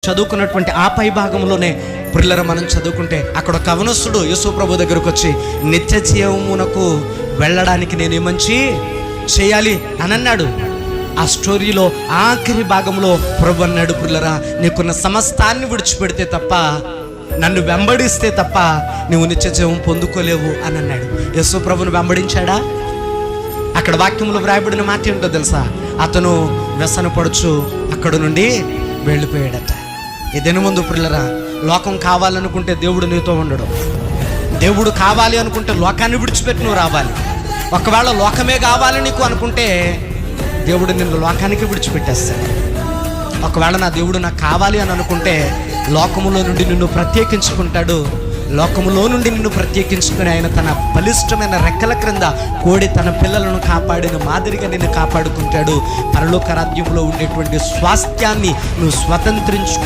చదువుకున్నటువంటి ఆ పై భాగంలోనే ప్రియులారా మనం చదువుకుంటే అక్కడ ఒక కవనస్తుడు యేసు ప్రభు దగ్గరకు వచ్చి నిత్య జీవమునకు వెళ్ళడానికి నేనేమంచి చేయాలి అని అన్నాడు. ఆ స్టోరీలో ఆఖరి భాగంలో ప్రభు అన్నాడు, ప్రియులారా నీకున్న సమస్తాన్ని విడిచిపెడితే తప్ప, నన్ను వెంబడిస్తే తప్ప నువ్వు నిత్య జీవం పొందుకోలేవు అని అన్నాడు. యేసు ప్రభుని వెంబడించాడా? అక్కడ వాక్యంలో వ్రాయబడిన మాట ఏంటో తెలుసా? అతను వ్యసనపడుచు అక్కడ నుండి వెళ్ళిపోయాడట. ఇదేని ముందు ప్రియులారా, లోకం కావాలనుకుంటే దేవుడు నీతో ఉండడు. దేవుడు కావాలి అనుకుంటే లోకాన్ని విడిచిపెట్టి నువ్వు రావాలి. ఒకవేళ లోకమే కావాలి నీకు అనుకుంటే దేవుడు నిన్ను లోకానికి విడిచిపెట్టేస్తాడు. ఒకవేళ నా దేవుడు నాకు కావాలి అని అనుకుంటే లోకములో నుండి నిన్ను ప్రత్యేకించుకుంటాడు. లోకములో నుండి నిన్ను ప్రత్యేకించుకుని ఆయన తన బలిష్టమైన రెక్కల క్రింద కోడి తన పిల్లలను కాపాడిన మాదిరిగా నిన్ను కాపాడుకుంటాడు. పరలోక రాజ్యంలో ఉండేటువంటి స్వాస్థ్యాన్ని నువ్వు స్వతంత్రించుకుంటావు.